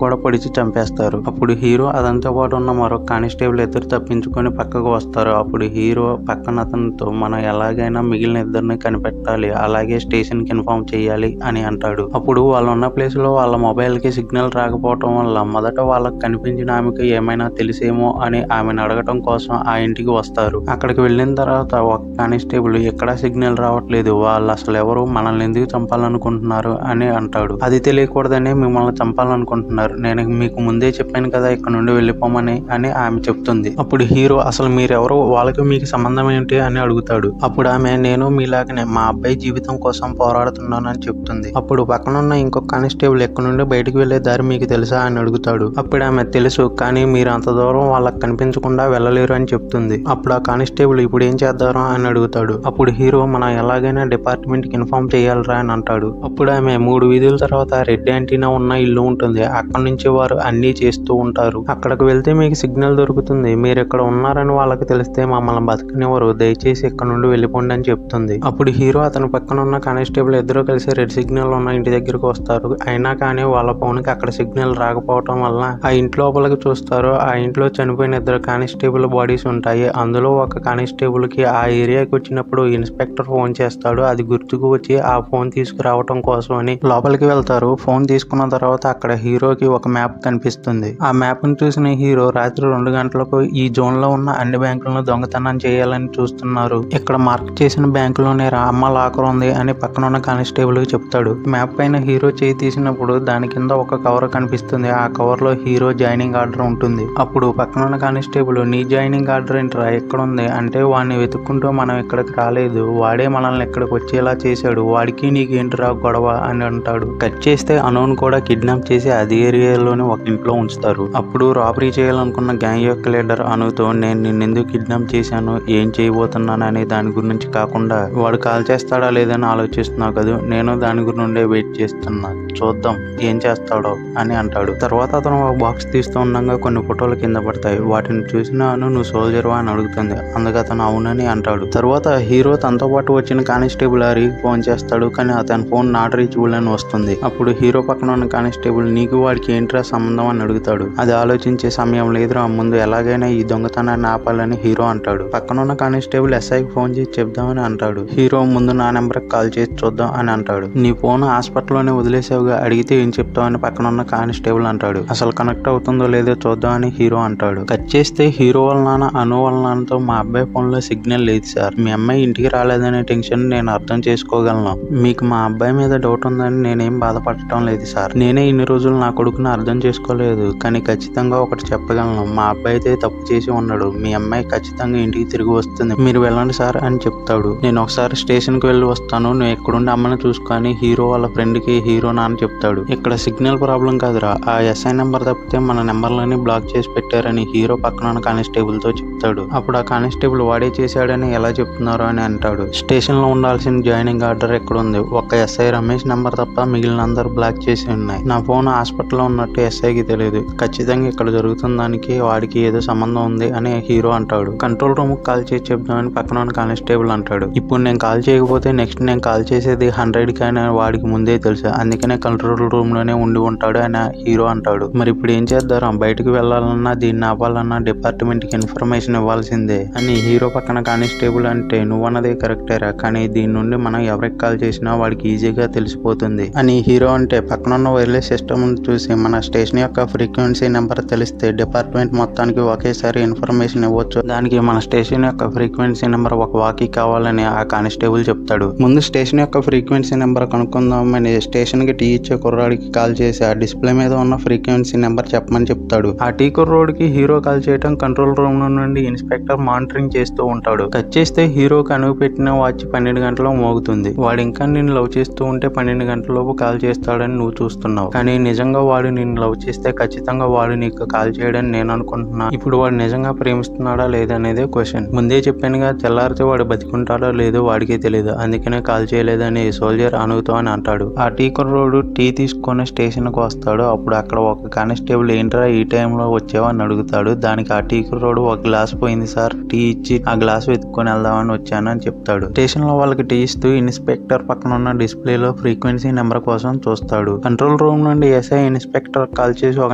కూడా పొడిచి చంపేస్తారు. అప్పుడు హీరో అతనితో పాటు ఉన్న మరొక కానిస్టేబుల్ ఇద్దరు తప్పించుకొని పక్కకు వస్తారు. అప్పుడు హీరో పక్కన అతనితో మనం ఎలాగైనా మిగిలిన ఇద్దరిని కనిపెట్టాలి, అలాగే స్టేషన్ కి ఇన్ఫార్మ్ చేయాలి అని అంటాడు. అప్పుడు వాళ్ళు ఉన్న ప్లేస్ లో వాళ్ళ మొబైల్ కి సిగ్నల్ రాకపోవటం వల్ల మొదట వాళ్ళకి కనిపించిన ఆమెకి ఏమైనా తెలిసేమో అని ఆమెను అడగటం కోసం ఆ ఇంటికి వస్తారు. అక్కడికి వెళ్ళిన తర్వాత ఒక కానిస్టేబుల్ ఎక్కడా సిగ్నల్ రావట్లేదు, వాళ్ళు అసలు ఎవరు, మనల్ని ఎందుకు చంపాలనుకుంటున్నారు అని అంటాడు. అది తెలియకూడదని మిమ్మల్ని చంపాలనుకుంటున్నారు, నేను మీకు ముందే చెప్పాను కదా ఇక్కడ నుండి వెళ్ళిపోమని అని ఆమె చెప్తుంది. అప్పుడు హీరో అసలు మీరెవరు, వాళ్ళకి మీకు సంబంధం ఏంటి అని అడుగుతాడు. అప్పుడు ఆమె నేను మీలాగనే మా అబ్బాయి జీవితం కోసం పోరాడుతున్నాను అని చెప్తుంది. అప్పుడు పక్కనున్న ఇంకొక కానిస్టేబుల్ ఎక్కడి నుండి బయటకు వెళ్లే దారి మీకు తెలుసా అని అడుగుతాడు. అప్పుడు ఆమె తెలుసు, కానీ మీరు అంత దూరం వాళ్ళకి కనిపించకుండా వెళ్ళలేరు అని చెప్తుంది. అప్పుడు ఆ కానిస్టేబుల్ ఇప్పుడు ఏం చేద్దాం అని అడుగుతాడు. అప్పుడు హీరో మనం ఎలాగైనా డిపార్ట్మెంట్ కి ఇన్ఫార్మ్ చేయాలరా అని అంటాడు. అప్పుడు ఆమె 3 వీధుల తర్వాత రెడ్ యాంటీనా ఉన్న ఇల్లు ఉంటుంది, అక్కడ నుంచి వారు అన్ని చేస్తూ ఉంటారు, అక్కడికి వెళ్తే మీకు సిగ్నల్ దొరుకుతుంది, మీరు ఇక్కడ ఉన్నారని వాళ్ళకి తెలిస్తే మమ్మల్ని బతకనివ్వరు, దయచేసి ఇక్కడ నుండి వెళ్ళిపోండి అని చెప్తుంది. అప్పుడు హీరో అతని పక్కన ఉన్న కానిస్టేబుల్ ఇద్దరు కలిసి రెడ్ సిగ్నల్ ఉన్న ఇంటి దగ్గరకు వస్తారు. అయినా కానీ వాళ్ళ ఫోన్ కి అక్కడ సిగ్నల్ రాకపోవటం వల్ల ఆ ఇంటి లోపలికి చూస్తారు. ఆ ఇంట్లో చనిపోయిన 2 కానిస్టేబుల్ బాడీస్ ఉంటాయి. అందులో ఒక కానిస్టేబుల్ కి ఆ ఏరియాకి వచ్చినప్పుడు ఇన్స్పెక్టర్ ఫోన్ చేస్తాడు. అది గుర్తుకు వచ్చి ఆ ఫోన్ తీసుకురావటం కోసం అని లోపలికి వెళ్తారు. ఫోన్ తీసుకున్న తర్వాత అక్కడ హీరోకి ఒక మ్యాప్ కనిపిస్తుంది. ఆ మ్యాప్ ను చూసిన హీరో రాత్రి 2 గంటలకు ఈ జోన్ లో ఉన్న అన్ని బ్యాంకులను దొంగతనం చేయాలని చూస్తున్నారు. ఇక్కడ మార్క్ చేసిన బ్యాంకులోనే అమ్మ లాకర్ ఉంది అని పక్కన ఉన్న కానిస్టేబుల్ కి చెప్తాడు. మ్యాప్ పైన హీరో చేయి తీసినప్పుడు దాని కింద ఒక కవర్ కనిపిస్తుంది. ఆ కవర్ లో హీరో జాయినింగ్ ఆర్డర్ ఉంటుంది. అప్పుడు పక్కన ఉన్న కానిస్టేబుల్ నీ జాయినింగ్ ఆర్డర్ ఏంట్రా ఎక్కడ ఉంది అంటే, వాడిని వెతుక్కుంటూ మనం ఇక్కడికి రాలేదు, వాడే మనల్ని ఇక్కడికి వచ్చేలా చేశాడు, వాడికి నీకేంటిరా గొడవ అని అంటాడు. కట్ చేస్తే అనోన్ కూడా కిడ్నాప్ చేసి అదే ఏరియాలోనే ఒక ఇంట్లో ఉంచుతారు. అప్పుడు రాబరీ చేయాలనుకున్న గ్యాంగ్ యొక్క లీడర్ అనుతో నేను నిన్నెందుకు కిడ్నాప్ చేశాను, ఏం చేయబోతున్నాను అనే దాని గురించి కాకుండా వాడు కాల్ చేస్తాడా లేదని ఆలోచిస్తున్నావు కదా, నేను దాని గురిండే వెయిట్ చేస్తున్నా, చూద్దాం ఏం చేస్తాడో అని అంటాడు. తర్వాత అతను ఒక బాక్స్ తీస్తూ ఉండగా కొన్ని ఫోటోలు కింద పడతాయి. వాటిని చూసినాను నువ్వు సోల్జర్వా అని అడుగుతుంది. అందుకు అతను అవునని అంటాడు. తర్వాత హీరో తనతో పాటు వచ్చిన కానిస్టేబుల్ హరికి ఫోన్ చేస్తాడు. కానీ అతని ఫోన్ నాట్ రీచబుల్ అని వస్తుంది. అప్పుడు హీరో పక్కన ఉన్న కానిస్టేబుల్ నీకు వాడికి ఏంట్రా సంబంధం అని అడుగుతాడు. అది ఆలోచించే సమయం లేదురా, ముందు ఎలాగైనా ఈ దొంగతనాన్ని ఆపాలని హీరో అంటాడు. పక్కన ఉన్న కానిస్టేబుల్ ఎస్ఐకి ఫోన్ చేసి చెప్దామని అంటాడు. హీరో ముందు నా నెంబర్ కాల్ చేసి చూద్దాం అని అంటాడు. నీ ఫోన్ హాస్పిటల్లోనే వదిలేసావుగా, అడిగితే ఏం చెప్తావు అని పక్కన ఉన్న కానిస్టేబుల్ అంటాడు. అసలు కనెక్ట్ అవుతుందో లేదో చూద్దామని హీరో అంటాడు. కట్ చేస్తే హీరో వాళ్ళ నాన్న అను వాళ్ళ నాన్నతో మా అబ్బాయి ఫోన్ లో సిగ్నల్ లేదు సార్, మీ అమ్మాయి ఇంటికి రాలేదనే టెన్షన్ నేను అర్థం చేసుకోగలను, మీకు మా అబ్బాయి మీద డౌట్ ఉందని నేనేం బాధపడటం లేదు సార్, నేనే ఇన్ని రోజులు నా కొడుకుని అర్థం చేసుకోలేదు, కానీ ఖచ్చితంగా ఒకటి చెప్పగలను, మా అబ్బాయి అయితే తప్పు చేసి ఉన్నాడు, మీ అమ్మాయి ఖచ్చితంగా ఇంటికి తిరిగి వస్తుంది, మీరు వెళ్ళండి సార్ అని చెప్తాడు. నేను ఒకసారి స్టేషన్ కి వెళ్ళి వస్తాను, నువ్వు ఎక్కడుండి అమ్మని చూసుకొని హీరో వాళ్ళ ఫ్రెండ్ కి హీరో నాన్న చెప్తాడు. ఇక్కడ సిగ్నల్ ప్రాబ్లం కాదురా, ఆ ఎస్ఐ నెంబర్ తప్పితే మన నెంబర్లని బ్లాక్ చేసి పెట్టారని హీరో పక్కన ఉన్న కానిస్టేబుల్ తో చెప్తాడు. అప్పుడు ఆ కానిస్టేబుల్ వాడే చేశాడని ఎలా చెప్తున్నారు అని అంటాడు. స్టేషన్ లో ఉండాల్సిన జాయినింగ్ ఆర్డర్ ఎక్కడ ఉంది, ఒక ఎస్ఐ రమేష్ నెంబర్ తప్ప మిగిలిన అందరూ బ్లాక్ చేసి ఉన్నాయి, నా ఫోన్ హాస్పిటల్లో ఉన్నట్టు ఎస్ఐకి తెలియదు, ఖచ్చితంగా ఇక్కడ జరుగుతున్న దానికి వాడికి ఏదో సంబంధం ఉంది అని హీరో అంటాడు. కంట్రోల్ రూమ్ కాల్ చేసి చెప్దామని పక్కన ఉన్న కానిస్టేబుల్ అంటాడు. ఇప్పుడు నేను కాల్ చేయకపోతే నెక్స్ట్ నేను కాల్ చేసేది 100 కానీ వాడికి ముందే తెలుసు, అందుకనే కంట్రోల్ రూమ్ లోనే ఉండి ఉంటాడు అని హీరో అంటాడు. మరి ఇప్పుడు ఏం చేద్దాం, బయటకు వెళ్ళాలన్నా దీన్ని ఆపాలన్నా డిపార్ట్మెంట్ కి ఇన్ఫర్మేషన్ ఇవ్వాల్సిందే అని హీరో పక్కన కానిస్టేబుల్ అంటే, నువ్వన్నదే కరెక్టేరా, కానీ దీని నుండి మనం ఎవరికి కాల్ చేసినా వాడికి ఈజీగా తెలిసిపోతుంది అని హీరో అంటే, పక్కనున్న వైర్లెస్ సిస్టమ్ చూసి మన స్టేషన్ యొక్క ఫ్రీక్వెన్సీ నెంబర్ తెలిస్తే డిపార్ట్మెంట్ మొత్తానికి ఒకేసారి ఇన్ఫర్మేషన్ ఇవ్వచ్చు, దానికి మన స్టేషన్ యొక్క ఫ్రీక్వెన్సీ నెంబర్ ఒక వాకీ కావాలని ఆ కానిస్టేబుల్ చెప్తాడు. ముందు స్టేషన్ యొక్క ఫ్రీక్వెన్సీ నెంబర్ కనుక్కుందామని స్టేషన్ కి టీ ఇచ్చే కుర్రాడికి కాల్ చేసి ఆ డిస్ప్లే మీద ఉన్న ఫ్రీక్వెన్సీ నెంబర్ చెప్పమని చెప్తాడు. ఆ టీ కుర్రోడికి హీరో కాల్ చేయడం కంట్రోల్ రూమ్ నుండి ఇన్స్పెక్టర్ మానిటరింగ్ చేస్తూ ఉంటాడు. కట్ చేస్తే హీరోకి అనువు పెట్టిన వాచ్ 12 గంటలు మోగుతుంది. వాడు ఇంకా నిన్ను లవ్ చేస్తూ ఉంటే 12 గంటలలోపు కాల్ చేస్తాడని నువ్వు చూస్తున్నావు, కానీ నిజంగా వాడు నిన్ను లవ్ చేస్తే ఖచ్చితంగా వాడు నీకు కాల్ చేయడని నేను అనుకుంటున్నా. ఇప్పుడు వాడు నిజంగా ప్రేమిస్తున్నాడా లేదనేదే క్వశ్చన్. ముందే చెప్పానుగా, తెల్లారితే వాడు బతికుంటాడో లేదో వాడికే తెలియదు, అందుకనే కాల్ చేయలేదని సోల్జర్ అనుగుతో అని అంటాడు. ఆ టీ కుర్రోడు టీ తీసుకొని స్టేషన్ కు వస్తాడు. అప్పుడు అక్కడ ఒక కానిస్టేబుల్ ఏంట్రా ఈ టైంలో వచ్చావా అని అడుగుతాడు. దానికి ఆ టీ కుర్రోడు ఒక గ్లాస్ పోయింది సార్, టీ ఇచ్చి ఆ గ్లాస్ వెతుక్కొని వెళ్దామని వచ్చాను అని చెప్తాడు. స్టేషన్ లో వాళ్ళకి టీ ఇస్తూ ఇన్స్పెక్టర్ పక్కన ఉన్న డిస్ప్లేలో ఫ్రీక్వెన్సీ నెంబర్ కోసం చూస్తాడు. కంట్రోల్ రూమ్ నుండి ఎస్ఐ ఇన్స్పెక్టర్ కాల్ చేసి ఒక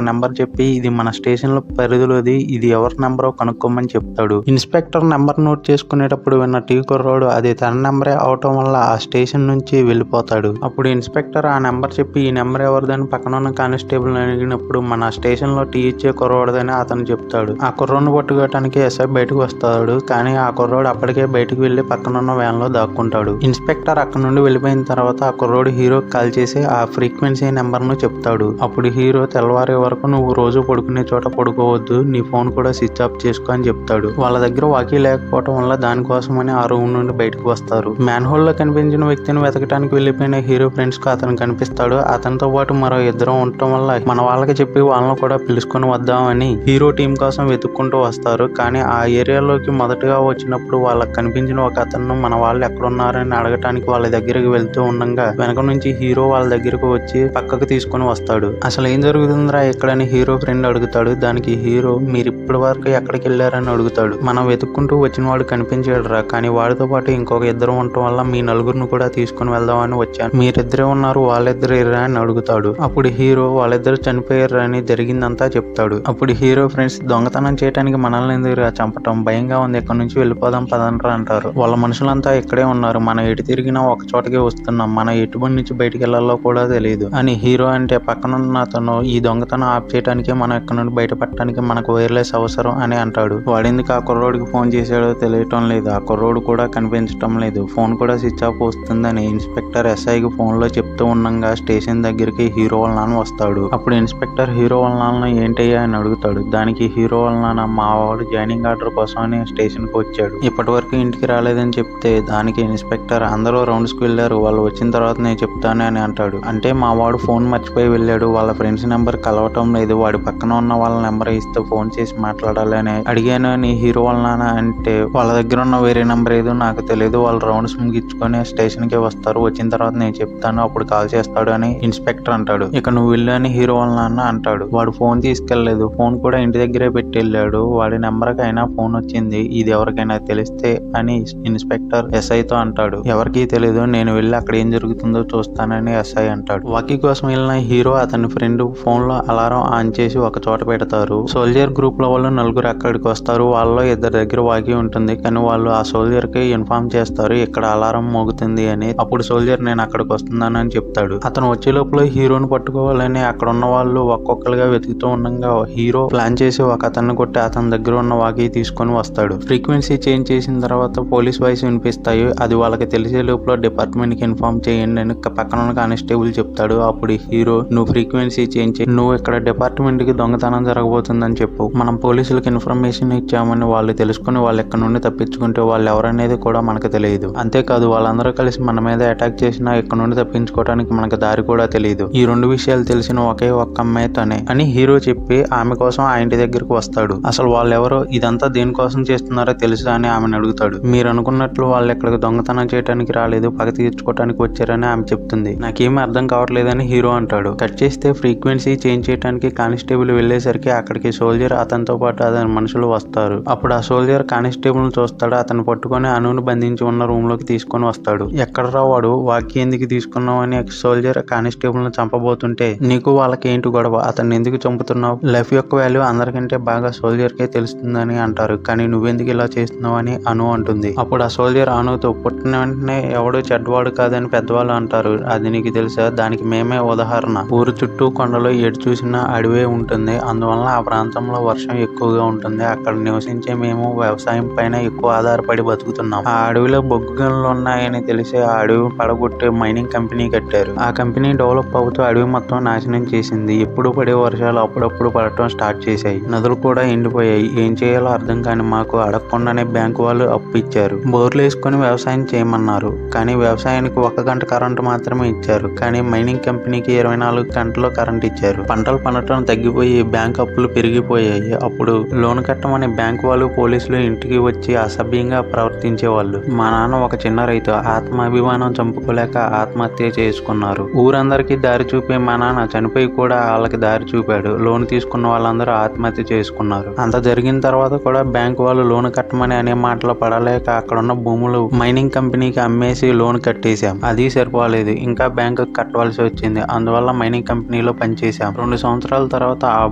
నెంబర్ చెప్పి, ఇది మన స్టేషన్ లో పరిధిలోది, ఇది ఎవరి నెంబరో కనుక్కోమని చెప్తాడు. ఇన్స్పెక్టర్ నెంబర్ నోట్ చేసుకునేటప్పుడు విన్న టీ కుర్రోడు అది తన నెంబరే అవటం వల్ల ఆ స్టేషన్ నుంచి వెళ్ళిపోతాడు. అప్పుడు ఇన్స్పెక్టర్ ఆ నెంబర్ చెప్పి ఈ నెంబర్ ఎవరిదని పక్కన ఉన్న కానిస్టేబుల్ అడిగినప్పుడు మన స్టేషన్ లో టీ ఇచ్చే కుర్రోడదని అతను చెప్తాడు. ఆ కుర్రోడ్ని పట్టుకోవటానికి ఎస్ఐ బయటకు వస్తాడు. కానీ ఆ కుర్రోడు అప్పటికే అప్పటికే బయటకు వెళ్లి పక్కనున్న వ్యాన్ లో దాక్కుంటాడు. ఇన్స్పెక్టర్ అక్కడ నుండి వెళ్ళిపోయిన తర్వాత ఆ కుర్రోడు హీరోకి కాల్ చేసి ఆ ఫ్రీక్వెన్సీ నెంబర్ ను చెప్తాడు. అప్పుడు హీరో తెల్లవారే వరకు నువ్వు రోజు పడుకునే చోట పడుకోవద్దు, నీ ఫోన్ కూడా స్విచ్ ఆఫ్ చేసుకో అని చెప్తాడు. వాళ్ళ దగ్గర వాకీ లేకపోవడం వల్ల దానికోసమని ఆ రూమ్ నుండి బయటకు వస్తారు. మ్యాన్ హోల్ లో కనిపించిన వ్యక్తిని వెతకడానికి వెళ్లిపోయిన హీరో ఫ్రెండ్స్ కు అతను కనిపిస్తాడు. అతనితో పాటు మరో ఇద్దరు ఉండటం వల్ల మన వాళ్ళకి చెప్పి వాళ్ళని కూడా పిలుచుకొని వద్దామని హీరో టీం కోసం వెతుక్కుంటూ వస్తారు. కానీ ఆ ఏరియాలోకి మొదటగా వచ్చినప్పుడు వాళ్ళకి కనిపించిన ఒక అతను మన వాళ్ళు ఎక్కడున్నారని అడగటానికి వాళ్ళ దగ్గరికి వెళ్తూ ఉండగా వెనక నుంచి హీరో వాళ్ళ దగ్గరకు వచ్చి పక్కకు తీసుకొని వస్తాడు. అసలు ఏం జరుగుతుందిరా ఇక్కడని హీరో ఫ్రెండ్ అడుగుతాడు. దానికి హీరో మీరు ఇప్పటి వరకు ఎక్కడికి వెళ్ళారని అడుగుతాడు. మనం వెతుక్కుంటూ వచ్చిన వాడు కనిపించాడురా, కానీ వాడితో పాటు ఇంకొక ఇద్దరు ఉండటం వల్ల మీ నలుగురిని కూడా తీసుకుని వెళ్దామని వచ్చాను, మీరిద్దరే ఉన్నారు వాళ్ళిద్దరు ఎర్రా అని అడుగుతాడు. అప్పుడు హీరో వాళ్ళిద్దరు చనిపోయారు అని జరిగిందంతా చెప్తాడు. అప్పుడు హీరో ఫ్రెండ్స్ దొంగతనం చేయడానికి మనల్ని ఎందుకు చంపటం, భయంగా ఉంది, ఇక్కడ నుంచి వెళ్ళిపోదాం పదండ్రా అంటారు. వాళ్ళ మనుషులంతా ఇక్కడే ఉన్నారు, మనం ఎటు తిరిగినా ఒక చోటకే వస్తున్నాం, మన ఎటువంటి నుంచి బయటికి వెళ్లాలో కూడా తెలియదు అని హీరో అంటే పక్కనున్న అతను ఈ దొంగతనం ఆప్ చేయడానికి మనం ఇక్కడ నుండి బయటపడటానికి మనకు వైర్లెస్ అవసరం అని అంటాడు. వాడెందుకు ఆ కుర్రోడికి ఫోన్ చేశాడో తెలియటం లేదు, ఆ కుర్రోడు కూడా కనిపించటం లేదు, ఫోన్ కూడా స్విచ్ ఆఫ్ వస్తుందని ఇన్స్పెక్టర్ ఎస్ఐకి ఫోన్ లో చెప్తూ ఉండగా స్టేషన్ దగ్గరికి హీరో వాళ్ళ నాన్న వస్తాడు. అప్పుడు ఇన్స్పెక్టర్ హీరో వాళ్ళ నాన్న ఏంటయ్యా అని అడుగుతాడు. దానికి హీరో వాళ్ళ నాన్న మా వాడు జాయినింగ్ ఆర్డర్ కోసం అని స్టేషన్ కు వచ్చాడు, ఇప్పటి వరకు ఇంటికి రాలేదని చెప్తే దానికి ఇన్స్పెక్టర్ అందరూ రౌండ్స్ కి వెళ్లారు, వాళ్ళు వచ్చిన తర్వాత నేను చెప్తాను అని అంటాడు. అంటే మా వాడు ఫోన్ మర్చిపోయి వెళ్ళాడు, వాళ్ళ ఫ్రెండ్స్ నెంబర్ కలవటం లేదు, వాడి పక్కన ఉన్న వాళ్ళ నెంబర్ ఇస్తే ఫోన్ చేసి మాట్లాడాలి అని అడిగాను అని హీరో వాళ్ళ నాన్న అంటే వాళ్ళ దగ్గర ఉన్న వేరే నెంబర్ ఏదో నాకు తెలియదు, వాళ్ళు రౌండ్స్ ముగించుకొని స్టేషన్ కి వస్తారు, వచ్చిన తర్వాత నేను చెప్తాను అప్పుడు కాల్ చేస్తాడు అని ఇన్స్పెక్టర్ అంటాడు. ఇక నువ్వు వెళ్ళు అని హీరో వాళ్ళ నాన్న అంటాడు. వాడు ఫోన్ తీసుకెళ్లలేదు, ఫోన్ కూడా ఇంటి దగ్గరే పెట్టి వెళ్ళాడు, వాడి నెంబర్ కైనా ఫోన్ వచ్చింది, ఇది ఎవరికైనా తెలిస్తే అని ఇన్స్పెక్టర్ ఎస్ఐతో అంటాడు. ఎవరికీ తెలియదు, నేను వెళ్ళి అక్కడ ఏం జరుగుతుందో చూస్తానని ఎస్ఐ అంటాడు. వాకీ కోసం వెళ్ళిన హీరో అతని ఫ్రెండ్ ఫోన్ లో అలారం ఆన్ చేసి ఒక చోట పెడతారు. సోల్జర్ గ్రూప్ లో వాళ్ళు నలుగురు అక్కడికి వస్తారు. వాళ్ళలో ఇద్దరి దగ్గర వాకీ ఉంటుంది, కానీ వాళ్ళు ఆ సోల్జర్ కి ఇన్ఫార్మ్ చేస్తారు ఇక్కడ అలారం మోగుతుంది అని. అప్పుడు సోల్జర్ నేను అక్కడికి వస్తున్నాను అని చెప్తాడు. అతను వచ్చే లోపల హీరోని పట్టుకోవాలని అక్కడ ఉన్న వాళ్ళు ఒక్కొక్కరుగా వెతుకుతూ ఉండగా హీరో ప్లాన్ చేసి ఒక అతన్ని కొట్టి అతని దగ్గర ఉన్న వాకీ తీసుకొని వస్తాడు. ఫ్రీక్వెన్సీ చేంజ్ చేసిన తర్వాత పోలీస్ వాయిస్ వినిపిస్తాయి, అది వాళ్ళకి తెలిసే లోపల డిపార్ట్మెంట్ కి ఇన్ఫార్మ్ చేయండి అని పక్కన ఉన్న కానిస్టేబుల్ చెప్తాడు. అప్పుడు హీరో నువ్వు ఫ్రీక్వెన్సీ చేంజ్ చేయి, నువ్వు ఇక్కడ డిపార్ట్మెంట్ కి దొంగతనం జరగబోతుందని చెప్పు, మనం పోలీసులకు ఇన్ఫర్మేషన్ ఇచ్చామని వాళ్ళు తెలుసుకుని వాళ్ళు ఎక్కడ నుండి తప్పించుకుంటే వాళ్ళు ఎవరనేది కూడా మనకు తెలియదు, అంతేకాదు వాళ్ళందరూ కలిసి మన మీద అటాక్ చేసినా ఇక్కడ నుండి తప్పించుకోవడానికి మనకు దారి కూడా తెలియదు, ఈ రెండు విషయాలు తెలిసిన ఒకే ఒక్క అమ్మాయి తనే అని హీరో చెప్పి ఆమె కోసం ఆ ఇంటి దగ్గరకు వస్తాడు. అసలు వాళ్ళు ఎవరో ఇదంతా దేనికోసం చేస్తున్నారో తెలుసా అని ఆమెను అడుగుతాడు. మీరు అనుకున్నట్లు వాళ్ళు ఇక్కడికి దొంగతనం చేయడానికి రాలేదు, పగ తీర్చుకోవడానికి వచ్చారని ఆమె చెప్తుంది. నాకేమీ అర్థం కావట్లేదని హీరో అంటాడు. కట్ చేస్తే ఫ్రీక్వెన్సీ చేంజ్ చేయడానికి కానిస్టేబుల్ వెళ్లేసరికి అక్కడికి సోల్జర్ అతనితో పాటు అతని మనుషులు వస్తారు. అప్పుడు ఆ సోల్జర్ కానిస్టేబుల్ ను చూస్తాడు, అతను పట్టుకొని అనును బంధించి ఉన్న రూమ్ లోకి తీసుకొని వస్తాడు. ఎక్కడరా వాడు, వాకి ఎందుకు తీసుకున్నావు అని సోల్జర్ కానిస్టేబుల్ ను చంపబోతుంటే నీకు వాళ్ళకి ఏంటి గొడవ, అతన్ని ఎందుకు చంపుతున్నావు, లైఫ్ యొక్క వాల్యూ అందరికంటే బాగా సోల్జర్ కే తెలుస్తుందని అంటారు, కానీ నువ్వెందుకు ఇలా చేస్తున్నావు అని అను అంటుంది. అప్పుడు ఆ సోల్జర్ అనుతో పుట్టిన వెంటనే ఎవడో చెడ్డవాడు కాదని పెద్దవాళ్ళు అంటారు, అది నీకు తెలుసా, దానికి మేమే ఉదాహరణ, ఊరు చుట్టూ కొండలో ఎటు చూసినా అడవే ఉంటుంది, అందువల్ల ఆ ప్రాంతంలో వర్షం ఎక్కువగా ఉంటుంది, అక్కడ నివసించే మేము వ్యవసాయం పైన ఎక్కువ ఆధారపడి బతుకుతున్నాం, ఆ అడవిలో బొగ్గు గనులు ఉన్నాయని తెలిసి ఆ అడవి పడగొట్టే మైనింగ్ కంపెనీ కట్టారు, ఆ కంపెనీ డెవలప్ అవుతూ అడవి మొత్తం నాశనం చేసింది, ఎప్పుడు పడే వర్షాలు అప్పుడప్పుడు పడటం స్టార్ట్ చేశాయి, నదులు కూడా ఎండిపోయాయి, ఏం చేయాలో అర్థం కాని మాకు అడగకుండానే బ్యాంకు వాళ్ళు అప్పు ఇచ్చారు, బోర్లు వేసుకుని వ్యవసాయం చేయమన్నారు, కానీ వ్యవసాయానికి 1 గంట కరెంటు మాత్రమే ఇచ్చారు, కానీ మైనింగ్ కంపెనీకి 24 గంటలు కరెంట్ ఇచ్చారు, పంటలు పండటం తగ్గిపోయి బ్యాంక్ అప్పులు పెరిగిపోయాయి, అప్పుడు లోన్ కట్టమని బ్యాంకు వాళ్ళు పోలీసులు ఇంటికి వచ్చి అసభ్యంగా ప్రవర్తించేవాళ్ళు, మా నాన్న ఒక చిన్న రైతు, ఆత్మాభిమానం చంపుకోలేక ఆత్మహత్య చేసుకున్నారు, ఊరందరికీ దారి చూపే మా నాన్న చనిపోయి కూడా వాళ్ళకి దారి చూపాడు, లోన్ తీసుకున్న వాళ్ళందరూ ఆత్మహత్య చేసుకున్నారు, అంత జరిగిన తర్వాత కూడా బ్యాంకు వాళ్ళు లోన్ కట్టమని అనే మాటలు పడలేక అక్కడున్న భూములు మైనింగ్ కంపెనీకి అమ్మేసి లోన్ కట్టేశాం, అది సరిపోలేదు ఇంకా బ్యాంకు కట్టవలసి వచ్చింది, అందువల్ల మైనింగ్ కంపెనీలో పనిచేశాం, 2 సంవత్సరాల తర్వాత ఆ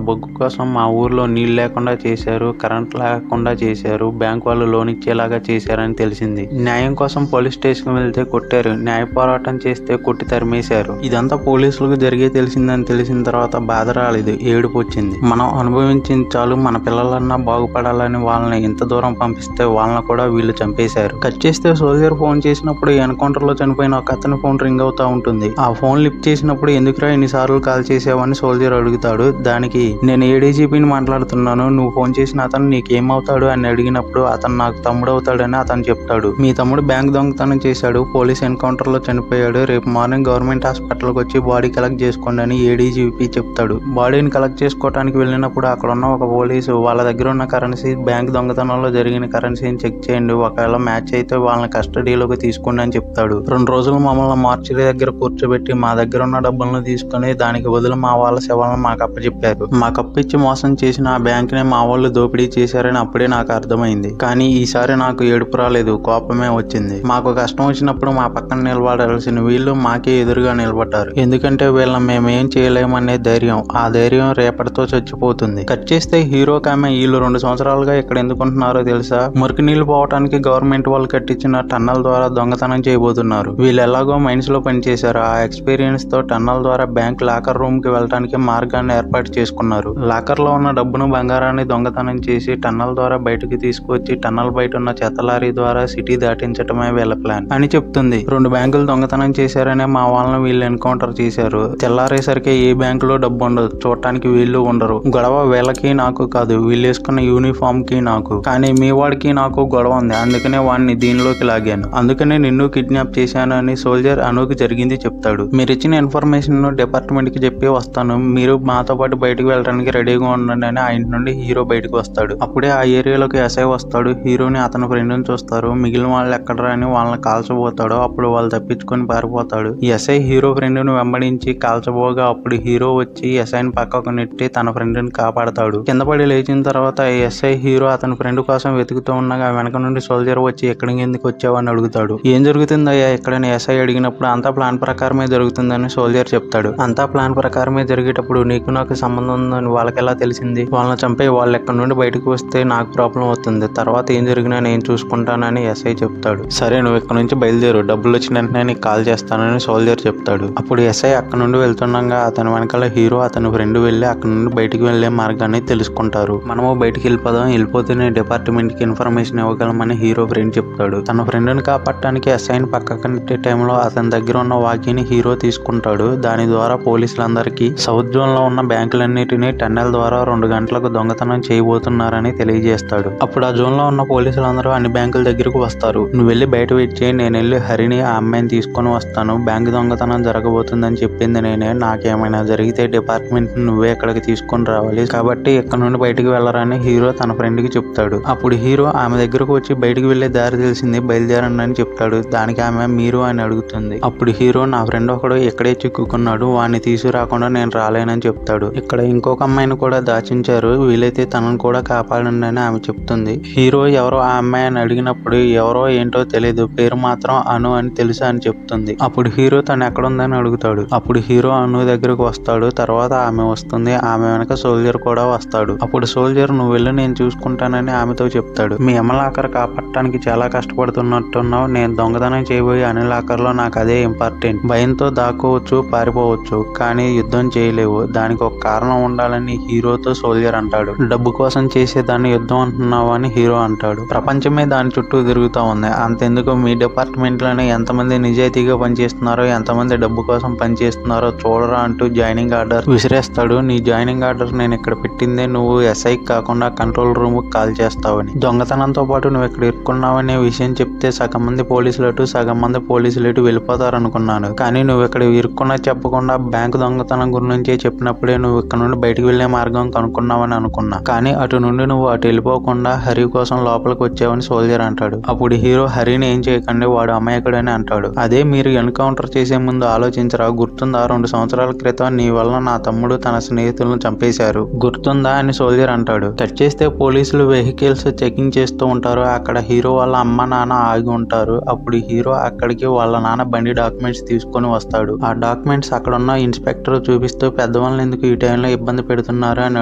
బొగ్గు కోసం మా ఊర్లో నీళ్లు లేకుండా చేశారు, కరెంట్ లేకుండా చేశారు, బ్యాంకు వాళ్ళు లోన్ ఇచ్చేలాగా చేశారని తెలిసింది, న్యాయం కోసం పోలీస్ స్టేషన్ వెళ్తే కొట్టారు, న్యాయ పోరాటం చేస్తే కొట్టి తరిమేశారు, ఇదంతా పోలీసులకు జరిగే తెలిసిందని తెలిసిన తర్వాత బాధ రాలేదు, ఏడుపు వచ్చింది, మనం అనుభవించింది చాలు, మన పిల్లలన్నా బాగుపడాలని వాళ్ళని ఇంత దూరం పంపిస్తే వాళ్ళని కూడా వీళ్ళు చంపేశారు. కట్ చేస్తే సోల్జర్ ఫోన్ చేసినప్పుడు ఎన్కౌంటర్ లో చనిపోయిన ఒక అతని ఫోన్ రింగ్ అవుతా ఉంటుంది. ఆ ఫోన్ లిఫ్ట్ చేసినప్పుడు ఎందుకురా ఇన్నిసార్లు కాల్ చేసావని సోల్జర్ అడుగుతాడు. దానికి నేను ఏడీజీపీని మాట్లాడుతున్నాను, నువ్వు ఫోన్ చేసిన అతను నీకేమవుతాడు అని అడిగినప్పుడు అతను నాకు తమ్ముడు అవుతాడని అతను చెప్తాడు. మీ తమ్ముడు బ్యాంక్ దొంగతనం చేశాడు, పోలీస్ ఎన్కౌంటర్ లో చనిపోయాడు, రేపు మార్నింగ్ గవర్నమెంట్ హాస్పిటల్ కి వచ్చి బాడీ కలెక్ట్ చేసుకోండి అని ఏడీజీపీ చెప్తాడు. బాడీని కలెక్ట్ చేసుకోవడానికి వెళ్ళినప్పుడు అక్కడ ఉన్న ఒక పోలీసు వాళ్ళ దగ్గర ఉన్న కరెన్సీ బ్యాంక్ దొంగతనంలో జరిగిన కరెన్సీని చెక్ చేయండి, ఒకవేళ మ్యాచ్ అయితే వాళ్ళని కస్టడీలోకి తీసుకోండి అని చెప్తాడు. 2 రోజులు మమ్మల్ని మార్చిరి దగ్గర కూర్చోబెట్టి మా దగ్గర ఉన్న డబ్బులను తీసుకుని దానికి బదులు మా వాళ్ళ శవాలను మాకు అప్పచెప్పారు. మాకు అప్పిచ్చి మోసం చేసిన ఆ బ్యాంక్ ని మా వాళ్ళు దోపిడీ చేశారని అప్పుడే నాకు అర్థమైంది. కానీ ఈసారి నాకు ఏడుపు రాలేదు, కోపమే వచ్చింది. మాకు కష్టం వచ్చినప్పుడు మా పక్కన నిలబడాల్సిన వీళ్ళు మాకే ఎదురుగా నిలబడ్డారు. ఎందుకంటే వీళ్ళని మేమేం చేయలేమనే ధైర్యం, ఆ ధైర్యం రేపటితో చచ్చిపోతుంది. కట్ చేస్తే హీరో కామె వీళ్ళు 2 సంవత్సరాలుగా ఇక్కడ ఎందుకుంటున్నారో తెలుసా? మురికి నీళ్లు పోవటానికి గవర్నమెంట్ వాళ్ళు కట్టించిన టన్నల్ ద్వారా దొంగతనం చేయబోతున్నారు. వీళ్ళు ఎలాగో మైన్స్ లో పనిచేశారు. ఆ ఎక్స్పీరియన్స్ తో టన్నల్ ద్వారా బ్యాంక్ లాకర్ రూమ్ కి వెళ్ళడానికి మార్గాన్ని ఏర్పాటు చేసుకున్నారు. లాకర్ లో ఉన్న డబ్బును బంగారాన్ని దొంగతనం చేసి టన్నల్ ద్వారా బయటకు తీసుకొచ్చి టన్నల్ బయట ఉన్న చెత్త లారీ ద్వారా సిటీ దాటించటమే వీళ్ళ ప్లాన్ అని చెప్తుంది. 2 బ్యాంకులు దొంగతనం చేశారనే మా వాళ్ళని వీళ్ళు ఎన్కౌంటర్ చేశారు. తెల్లారేసరికి ఏ బ్యాంకులో డబ్బు ఉండదు, చూడటానికి వీళ్ళు ఉండరు. గొడవ వీళ్ళకి నాకు కాదు, వీళ్ళు వేసుకున్న యూనిఫామ్ కి నాకు. కానీ మీ వాడికి నాకు గొడవ ఉంది, అందుకనే వాడిని దీనిలోకి లాగాను, అందుకనే నిన్ను కిడ్నాప్ చేశాను అని సోల్జర్ అనుకి జరిగింది చెప్తాడు. మీరు ఇచ్చిన ఇన్ఫర్మేషన్ డిపార్ట్మెంట్ కి చెప్పి వస్తాను, మీరు మాతో పాటు బయటకు వెళ్ళడానికి రెడీగా ఉండండి అని ఆ ఇంటి నుండి హీరో బయటకు వస్తాడు. అప్పుడే ఆ ఏరియాలోకి ఎస్ఐ వస్తాడు. హీరోని అతని ఫ్రెండ్ ని చూస్తారు. మిగిలిన వాళ్ళు ఎక్కడరా అని వాళ్ళని కాల్చబోతాడు. అప్పుడు వాళ్ళు తప్పించుకొని పారిపోతాడు. ఎస్ఐ హీరో ఫ్రెండ్ ను వెంబడించి కాల్చబోగా అప్పుడు హీరో వచ్చి ఎస్ఐని పక్కకు నెట్టి తన ఫ్రెండ్ ని కాపాడతాడు. కింద పడి లేచిన తర్వాత ఎస్ఐ హీరో అతని ఫ్రెండ్ కోసం వెతుకుతూ ఉండగా వెనక నుండి సోల్జర్ వచ్చి ఎక్కడికి ఎందుకు వచ్చావని అడుగుతాడు. ఏం జరుగుతుందయ్యా ఎక్కడని ఎస్ఐ అడిగినప్పుడు అంతా ప్లాన్ ప్రకారమే జరుగుతుందని సోల్జర్ చెప్తాడు. అంతా ప్లాన్ ప్రకారమే జరిగేటప్పుడు నీకు నాకు సంబంధం ఉందని వాళ్ళకి ఎలా తెలిసింది? వాళ్ళని చంపే వాళ్ళు ఎక్కడి నుండి బయటకు వస్తే నాకు ప్రాబ్లం అవుతుంది, తర్వాత ఏం జరిగినా నేను చూసుకుంటానని ఎస్ఐ చెప్తాడు. సరే నువ్వు ఇక్కడ నుంచి బయలుదేరు, డబ్బులు వచ్చిన వెంటనే నీకు కాల్ చేస్తానని సోల్జర్ చెప్తాడు. అప్పుడు ఎస్ఐ అక్కడ నుండి వెళ్తుండగా అతని వెనకాల హీరో అతని ఫ్రెండ్ వెళ్ళి అక్కడ నుండి బయటికి వెళ్లే మార్గాన్ని తెలుసుకుంటారు. మనము బయటికి వెళ్ళిపోదాం, వెళ్ళిపోతేనే డిపార్ట్మెంట్ కి ఇన్ఫర్మేషన్ ఇవ్వగలమని హీరో ఫ్రెండ్ చెప్తాడు. తన ఫ్రెండ్ ని కాపాడటానికి ఎస్ఐని పక్కకు నెట్టే టైంలో అతని దగ్గర ఉన్న వాకీని హీరో తీసుకుంటాడు. దాని ద్వారా పోలీసులందరికీ సౌత్ జోన్ లో ఉన్న బ్యాంకులన్నిటినీ టన్నెల్ ద్వారా 2 గంటలకు దొంగతనం చేయబోతున్నారని తెలియజేస్తాడు. అప్పుడు ఆ జోన్ లో ఉన్న పోలీసులందరూ అన్ని బ్యాంకుల దగ్గరకు వస్తారు. నువ్వు వెళ్ళి బయట వెయిట్ చేయి, నేను వెళ్ళి హరిని ఆ అమ్మాయిని తీసుకొని వస్తాను, బ్యాంకు దొంగతనం జరగబోతుందని చెప్పింది నేనే, నాకేమైనా జరిగితే డిపార్ట్మెంట్ నువ్వే ఇక్కడికి తీసుకొని రావాలి, కాబట్టి ఇక్కడ నుండి బయటికి వెళ్ళరని హీరో తన ఫ్రెండ్ కి చెప్తాడు. అప్పుడు హీరో ఆమె దగ్గరకు వచ్చి బయటికి వెళ్లే దారి తెలిసింది, బయలుదేరండి అని చెప్తాడు. దానికి ఆమె మీరు అని అడుగుతుంది. అప్పుడు హీరో నా ఫ్రెండ్ ఒకడు ఇక్కడే చిక్కుకున్నాడు, వాడిని తీసుకురాకుండా నేను రాలేనని చెప్తాడు. ఇక్కడ ఇంకొక అమ్మాయిని కూడా దాచించారు, వీలైతే తనను కూడా కాపాడండి అని ఆమె చెప్తుంది. హీరో ఎవరో ఆ అమ్మాయి అని అడిగినప్పుడు ఎవరో ఏంటో తెలియదు, పేరు మాత్రం అను అని తెలుసా అని చెప్తుంది. అప్పుడు హీరో తను ఎక్కడుందని అడుగుతాడు. అప్పుడు హీరో అను దగ్గరకు వస్తాడు. తర్వాత ఆమె వస్తుంది. ఆమె వెనక సోల్జర్ కూడా వస్తాడు. అప్పుడు సోల్జర్ నువ్వు వెళ్ళి నేను చూసుకుంటానని ఆమెతో చెప్తాడు. మీ అమ్మ లాకర్ కాపాడటానికి చాలా కష్టపడుతున్నట్టున్నావు, నేను దొంగతనం చేయబోయే అన్ని లాకర్ లో నాకు అదే ఇంపార్టెంట్, భయంతో దాక్కోవచ్చు, పారిపోవచ్చు, కానీ యుద్ధం చేయలేవు, దానికి ఒక కారణం ఉండాలని హీరోతో సోల్జర్ అంటాడు. డబ్బు కోసం చేసేదాన్ని యుద్ధం అంటున్నావు అని హీరో అంటాడు. ప్రపంచమే దాని చుట్టూ తిరుగుతూ ఉంది, అంతెందుకు మీ డిపార్ట్మెంట్ లోనే ఎంతమంది నిజాయితీగా పనిచేస్తున్నారో ఎంతమంది డబ్బు కోసం పనిచేస్తున్నారో చూడరా అంటూ జాయినింగ్ ఆర్డర్ విసిరేస్తాడు. నీ జాయినింగ్ ఆర్డర్ నేను ఇక్కడ పెట్టిందే నువ్వు ఎస్ఐకి కాకుండా కంట్రోల్ రూమ్ కి కాల్ చేస్తావని, దొంగతనంతో పాటు నువ్వు ఇక్కడ ఇరుక్కున్నావనే విషయం చెప్తే సగం మంది పోలీసులు అటు సగం మంది పోలీసులు ఇటు వెళ్ళిపోతారనుకున్నాను, కానీ నువ్వు ఇక్కడ ఇరుక్కున్నా చెప్పకుండా బ్యాంకు దొంగతనం గురించి చెప్పినప్పుడే నువ్వు ఇక్కడ నుండి బయటకు వెళ్లే మార్గం కనుక్కున్నావని అనుకున్నా, కానీ అటు నుండి నువ్వు అటు వెళ్ళిపోకుండా హరి కోసం లోపలికి వచ్చావని సోల్జర్ అంటాడు. అప్పుడు హీరో హరిని ఏం చేయకండి, వాడు అమాయకుడని అంటాడు. అదే మీరు ఎన్కౌంటర్ చేసే ముందు ఆలోచించరా, గుర్తుందా 2 సంవత్సరాల క్రితం నీ వల్ల నా తమ్ముడు తన స్నేహితులను చంపేశారు, గుర్తుందా అని సోల్జర్ అంటాడు. కట్ చేస్తే పోలీసులు వెహికల్స్ చెకింగ్ చేస్తూ ఉంటారు. అక్కడ హీరో వాళ్ళ అమ్మ నాన్న ఆగి ఉంటారు. అప్పుడు హీరో అక్కడికి వాళ్ళ నాన్న బండి డాక్యుమెంట్స్ తీసుకొని వస్తాడు. ఆ డాక్యుమెంట్స్ అక్కడ ఉన్న ఇన్స్పెక్టర్ చూపిస్తూ పెద్దవాళ్ళని ఎందుకు ఈ టైంలో ఇబ్బంది పెడుతున్నారు అని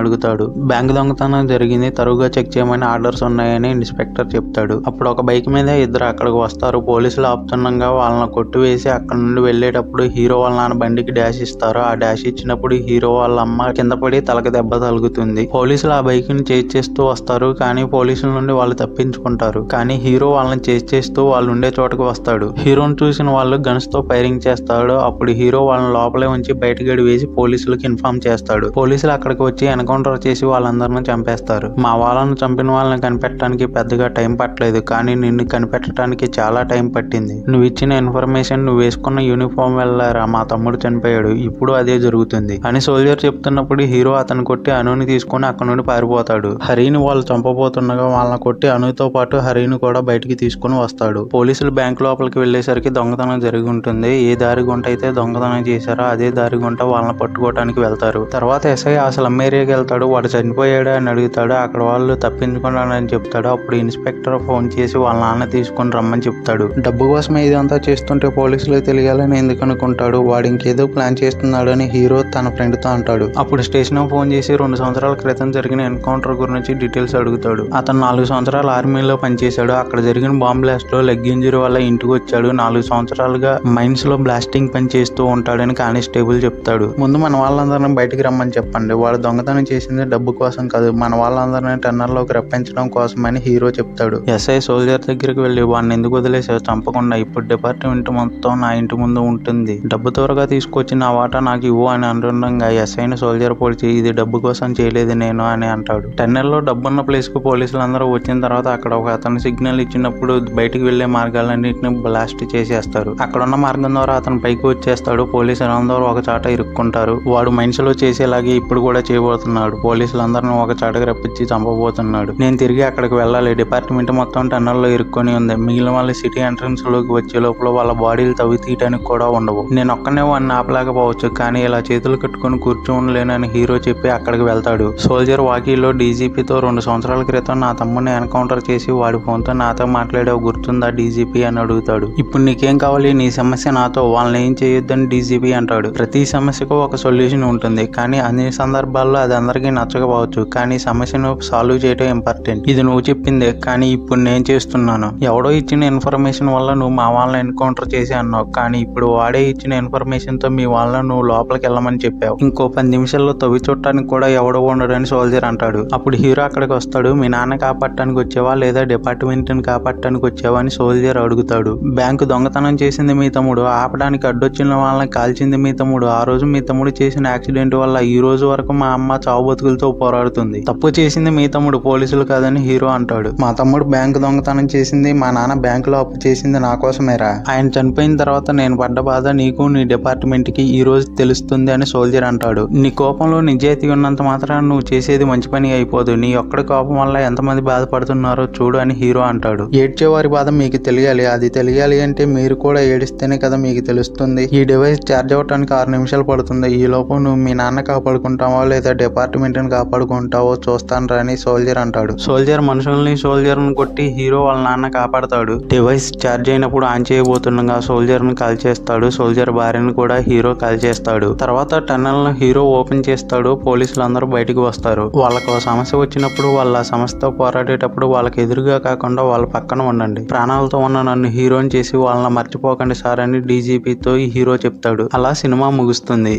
అడుగుతాడు. బ్యాంక్ దొంగతనం జరిగింది, తరువుగా చెక్ చేయమని ఆర్డర్స్ ఉన్నాయని ఇన్స్పెక్టర్ చెప్తాడు. అప్పుడు ఒక బైక్ మీద ఇద్దరు అక్కడికి వస్తారు. పోలీసులు ఆపుతుండగా వాళ్ళని కొట్టివేసి అక్కడ నుండి వెళ్లేటప్పుడు హీరో వాళ్ళ నాన్న బండికి డాష్ ఇస్తారు. ఆ డాష్ ఇచ్చినప్పుడు హీరో వాళ్ళ అమ్మ కింద పడి తలకి దెబ్బ తగులుతుంది. పోలీసులు ఆ బైక్ ని చేజ్ చేస్తూ వస్తారు, కానీ పోలీసుల నుండి వాళ్ళు తప్పించుకుంటారు. కానీ హీరో వాళ్ళని చేస్తూ వాళ్ళు ఉండే చోటకు వస్తాడు. హీరోని చూసిన వాళ్ళు గన్స్ తో ఫైరింగ్ చేస్తాడు. అప్పుడు హీరో వాళ్ళని లోపలే ఉంచి బయట గడి వేసి పోలీసులకు ఇన్ఫార్మ్ చేస్తాడు. పోలీసులు అక్కడికి వచ్చి ఎన్కౌంటర్ చేసి వాళ్ళందరిని చంపేస్తారు. మా వాళ్ళను చంపిన వాళ్ళని కనిపెట్టడానికి పెద్దగా టైం పట్టలేదు, కానీ నిన్ను కనిపెట్టడానికి చాలా టైం పట్టింది. నువ్వు ఇచ్చిన ఇన్ఫర్మేషన్, నువ్వు వేసుకున్న యూనిఫామ్ వెళ్ళారా, మా తమ్ముడు చనిపోయాడు, ఇప్పుడు అదే జరుగుతుంది అని సోల్జర్ చెప్తున్నప్పుడు హీరో అతను కొట్టి అనుని తీసుకుని అక్కడ నుండి పారిపోతాడు. హరిని వాళ్ళు చంపబోతుండగా వాళ్ళని కొట్టి అనుతో పాటు హరిని కూడా బయటికి తీసుకుని వస్తాడు. పోలీసులు బ్యాంక్ లోపలికి వెళ్లేసరికి దొంగతనం జరిగి ఉంటుంది. ఏ దారి గుంట అయితే దొంగతనం చేశారో అదే దారి గుంట వాళ్ళని పట్టుకోవడానికి వెళ్తారు. తర్వాత ఎస్ఐ అసలు అమ్మేరియాకి వెళ్తాడు. వాడు చనిపోయాడు అని అడుగుతాడు. అక్కడ వాళ్ళు తప్పించుకున్నాడని చెప్తాడు. అప్పుడు ఇన్స్పెక్టర్ ఫోన్ చేసి వాళ్ళ నాన్న తీసుకుని రమ్మని చెప్తాడు. డబ్బు కోసమే ఇదంతా చేస్తుంటే పోలీసులకు తెలియాలని ఎందుకు అనుకుంటాడు, వాడు ఇంకేదో ప్లాన్ చేస్తున్నాడు అని హీరో తన ఫ్రెండ్ తో అంటాడు. అప్పుడు స్టేషన్ ఫోన్ చేసి 2 సంవత్సరాల క్రితం జరిగిన ఎన్కౌంటర్ గురించి డీటెయిల్స్ అడుగుతాడు. అతను 4 సంవత్సరాలు ఆర్మీలో పనిచేశాడు. అక్కడ జరిగిన బాంబ్ బ్లాస్ట్ లో లెగ్ ఇంజరీ వల్ల ఇంటికి వచ్చాడు. 4 సంవత్సరాలుగా మైన్స్ లో బ్లాస్టింగ్ పని చేస్తూ ఉంటాడని కానిస్టేబుల్ చెప్తాడు. ముందు మన వాళ్ళందరినీ బయటికి రమ్మని చెప్పండి. వాడు దొంగతనం చేసింది డబ్బు కోసం కాదు, మన వాళ్ళందరినీ టన్నర్లోకి రప్పించడం కోసమని హీరో చెప్తాడు. ఎస్ఐ సోల్జర్ దగ్గరికి వెళ్ళి వాడిని ఎందుకు వదిలేసావు, చంపకుండా, ఇప్పుడు డిపార్ట్మెంట్ మొత్తం నా ఇంటి ముందు ఉంటుంది, డబ్బు త్వరగా తీసుకొచ్చి నా వాటా నాకు ఇవ్వు అని అంటుండగా ఎస్ఐని సోల్జర్ పోల్చి ఇది డబ్బు కోసం చేయలేదు నేను అని అంటాడు. టన్నెల్లో డబ్బున్న ప్లేస్ కు పోలీసులందరూ వచ్చిన తర్వాత అక్కడ ఒక అతను సిగ్నల్ ఇచ్చినప్పుడు బయటికి వెళ్లే మార్గాలన్నింటినీ బ్లాస్ట్ చేసేస్తారు. అక్కడ ఉన్న మార్గం ద్వారా అతను పైకి వచ్చేస్తాడు. పోలీసులందరూ ఒక చాట ఇరుక్కుంటారు. వాడు మనిషిలో చేసేలాగే ఇప్పుడు కూడా చేయబోతున్నాడు. పోలీసులందరినీ ఒక చాటకు రప్పించి చంపబోతున్నాడు. నేను తిరిగి అక్కడికి వెళ్ళాలి. డిపార్ట్మెంట్ మొత్తం టన్నెల్లో ఇరుక్కొని ఉంది. మిగిలిన వాళ్ళ సిటీ ఎంట్రన్స్ లోకి వచ్చే లోపల వాళ్ళ బాడీలు తవ్వి తీయడానికి కూడా ఉండవు. నేను ఒక్కనే వాడిని ఆపలేకపోవచ్చు, కానీ ఇలా చేతులు కట్టుకుని కూర్చోలేనని హీరో చెప్పి అక్కడికి వెళ్తాడు. సోల్జర్ వాకీలో డీజీపీతో 2 సంవత్సరాల క్రితం నా తమ్ముడిని ఎన్కౌంటర్ చేసి వాడి ఫోన్తో నాతో మాట్లాడావు గుర్తుందా డీజీపీ అని అడుగుతాడు. ఇప్పుడు నీకేం కావాలి, నీ సమస్య నాతో, వాళ్ళని ఏం చేయొద్దని డీజీపీ అంటాడు. ప్రతి సమస్యకు ఒక సొల్యూషన్ ఉంటుంది, కానీ అన్ని సందర్భాల్లో అది అందరికీ నచ్చకపోవచ్చు, కానీ సమస్యను సాల్వ్ చేయడం ఇంపార్టెంట్. ఇది నువ్వు చెప్పిందే, కానీ ఇప్పుడు నేను చేస్తున్నాను. ఎవడో ఇచ్చిన ఇన్ఫర్మేషన్ వల్ల నువ్వు మా వాళ్ళని ఎన్కౌంటర్ చేసి అన్నావు, కానీ ఇప్పుడు వాడే ఇచ్చిన ఇన్ఫర్మేషన్ తో మీ వాళ్ళని నువ్వు లోపలికి వెళ్ళమని చెప్పావు. ఇంకో 10 నిమిషాల్లో తవ్వి చుట్టానికి కూడా ఎవడో ఉండడని సోల్జర్ అంటాడు. అప్పుడు హీరో అక్కడికి వస్తాడు. మీ నాన్న కాపాడటానికి వచ్చావా లేదా డిపార్ట్మెంట్ ని కాపాడటానికి వచ్చావా అని సోల్జర్ అడుగుతాడు. బ్యాంకు దొంగతనం చేసింది మీ తమ్ముడు, ఆపడానికి అడ్డొచ్చిన వాళ్ళని కాల్చింది మీ తమ్ముడు. ఆ రోజు మీ తమ్ముడు చేసిన యాక్సిడెంట్ వల్ల ఈ రోజు వరకు మా అమ్మ చావు బతుకులతో పోరాడుతుంది. తప్పు చేసింది మీ తమ్ముడు, పోలీసులు కాదని హీరో అంటాడు. మా తమ్ముడు బ్యాంకు దొంగతనం చేసింది, మా నాన్న బ్యాంకులో అప్పు చేసింది నా కోసమేరా. ఆయన చనిపోయిన తర్వాత నేను పడ్డ బాధ నీకు నీ డిపార్ట్మెంట్ కి ఈ రోజు తెలుస్తుంది అని సోల్జర్ అంటాడు. నీ కోపంలో నిజాయితీ ఉన్నంత మాత్రాన నువ్వు చేసేది మంచి పని అయిపోదు. నీ ఒక్కడి కోపం వల్ల ఎంతమంది బాధపడుతున్నారో చూడు అని హీరో అంటాడు. ఏడ్చేవారి బాధ మీకు తెలియాలి, అది తెలియాలి అంటే మీరు కూడా ఏడిస్తేనే కదా మీకు తెలుస్తుంది. ఈ డివైస్ ఛార్జ్ అవ్వడానికి 6 నిమిషాలు పడుతుంది. ఈ లోపు నువ్వు మీ నాన్న కాపాడుకుంటావో లేదా డిపార్ట్మెంట్ ని కాపాడుకుంటావో చూస్తాను అని సోల్జర్ అంటాడు. సోల్జర్ మనుషుల్ని సోల్జర్ ని కొట్టి హీరో వాళ్ళ నాన్న కాపాడతాడు. డివైస్ ఛార్జ్ అయినప్పుడు ఆన్ చేయబోతుండగా సోల్జర్ ని కాల్ చేస్తాడు. సోల్జర్ భార్యను కూడా హీరో కాల్ చేస్తాడు. తర్వాత టన్నెల్ ను హీరో ఓపెన్ చేస్తాడు. పోలీసులందరూ బయటికి వస్తారు. వాళ్ళకు సమస్య వచ్చినప్పుడు వాళ్ళ సమస్యతో పోరాడేటప్పుడు వాళ్ళకి ఎదురుగా కాకుండా వాళ్ళ పక్కన ఉండండి. ప్రాణాలతో ఉన్న నన్ను హీరోని చేసి వాళ్ళని మర్చిపోకండి సార్ అని డీజీపీతో ఈ హీరో చెప్తాడు. అలా సినిమా ముగుస్తుంది.